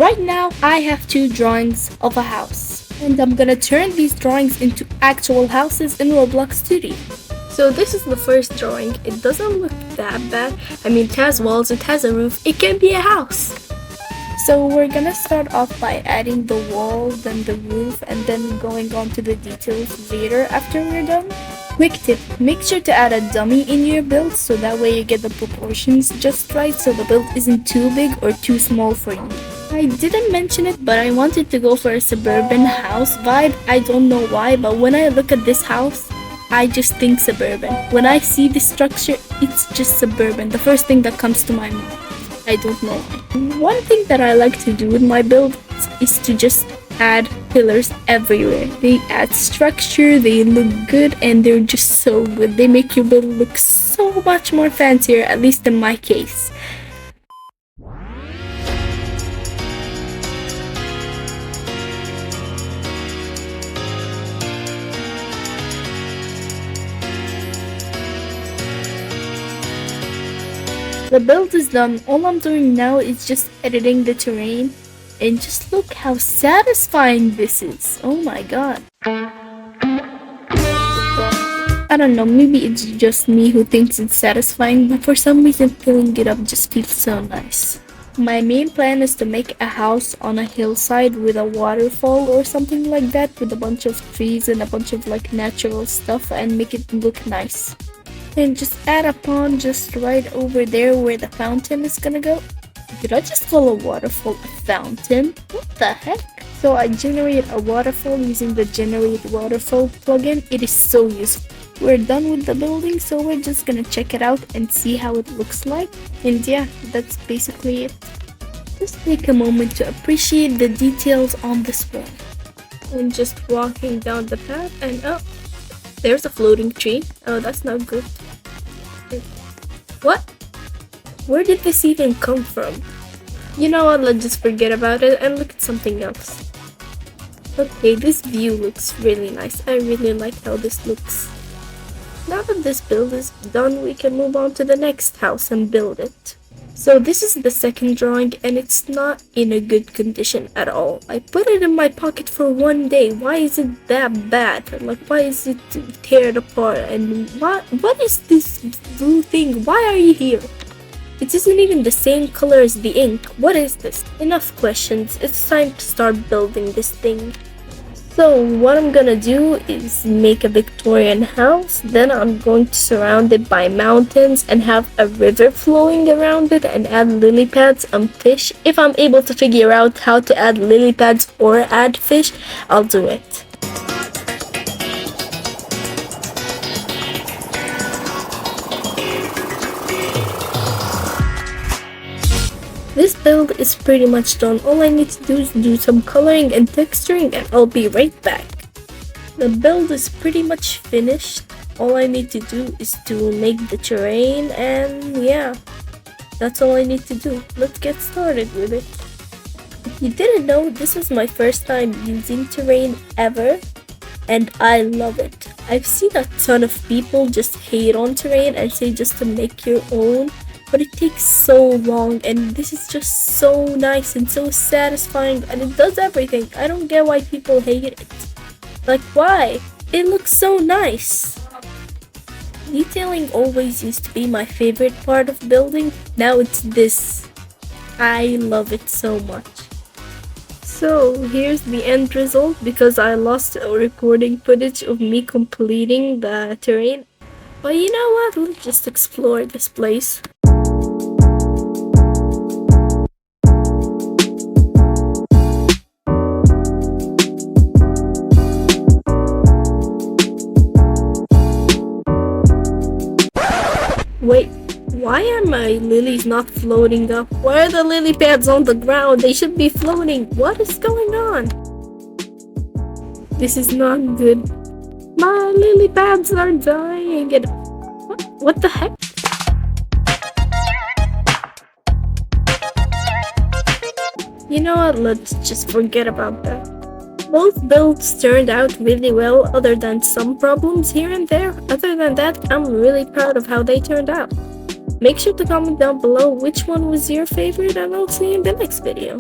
Right now, I have two drawings of a house, and I'm gonna turn these drawings into actual houses in Roblox Studio. So this is the first drawing. It doesn't look that bad. I mean, it has walls, it has a roof, it can be a house. So we're gonna start off by adding the wall, then the roof, and then going on to the details later after we're done. Quick tip, make sure to add a dummy in your build so that way you get the proportions just right so the build isn't too big or too small for you. I didn't mention it, but I wanted to go for a suburban house vibe. I don't know why, but when I look at this house, I just think suburban. When I see this structure, it's just suburban. The first thing that comes to my mind. I don't know why. One thing that I like to do with my build is to just add pillars everywhere. They add structure, they look good, and they're just so good. They make your build look so much more fancier, at least in my case. The build is done. All I'm doing now is just editing the terrain. And just look how satisfying this is. Oh my god. I don't know, maybe it's just me who thinks it's satisfying, but for some reason filling it up just feels so nice. My main plan is to make a house on a hillside with a waterfall or something like that, with a bunch of trees and a bunch of like natural stuff, and make it look nice. And just add a pond just right over there where the fountain is gonna go. Did I just call a waterfall a fountain? What the heck? So I generate a waterfall using the generate waterfall plugin. It is so useful. We're done with the building, so we're just gonna check it out and see how it looks like. And yeah, that's basically it. Just take a moment to appreciate the details on this wall. And just walking down the path, and oh, there's a floating tree. Oh, that's not good. What? Where did this even come from? You know what, let's just forget about it and look at something else. Okay, this view looks really nice. I really like how this looks. Now that this build is done, we can move on to the next house and build it. So this is the second drawing, and it's not in a good condition at all. I put it in my pocket for one day. Why is it that bad? Like, why is it teared apart? And what is this blue thing? Why are you here? It isn't even the same color as the ink. What is this? Enough questions. It's time to start building this thing. So what I'm gonna do is make a Victorian house, then I'm going to surround it by mountains and have a river flowing around it and add lily pads and fish. If I'm able to figure out how to add lily pads or add fish, I'll do it. This build is pretty much done. All I need to do is do some coloring and texturing, and I'll be right back. The build is pretty much finished. All I need to do is to make the terrain, and yeah, that's all I need to do. Let's get started with it. If you didn't know, this is my first time using terrain ever, and I love it. I've seen a ton of people just hate on terrain and say just to make your own, but it takes so long, and this is just so nice and so satisfying, and it does everything. I don't get why people hate it. Like, why? It looks so nice. Detailing always used to be my favorite part of building. Now it's this. I love it so much. So here's the end result, because I lost a recording footage of me completing the terrain. But you know what? Let's just explore this place. Wait, why are my lilies not floating up? Why are the lily pads on the ground? They should be floating. What is going on? This is not good. My lily pads are dying. And what the heck? You know what? Let's just forget about that. Both builds turned out really well, other than some problems here and there. Other than that, I'm really proud of how they turned out. Make sure to comment down below which one was your favorite, and I'll see you in the next video.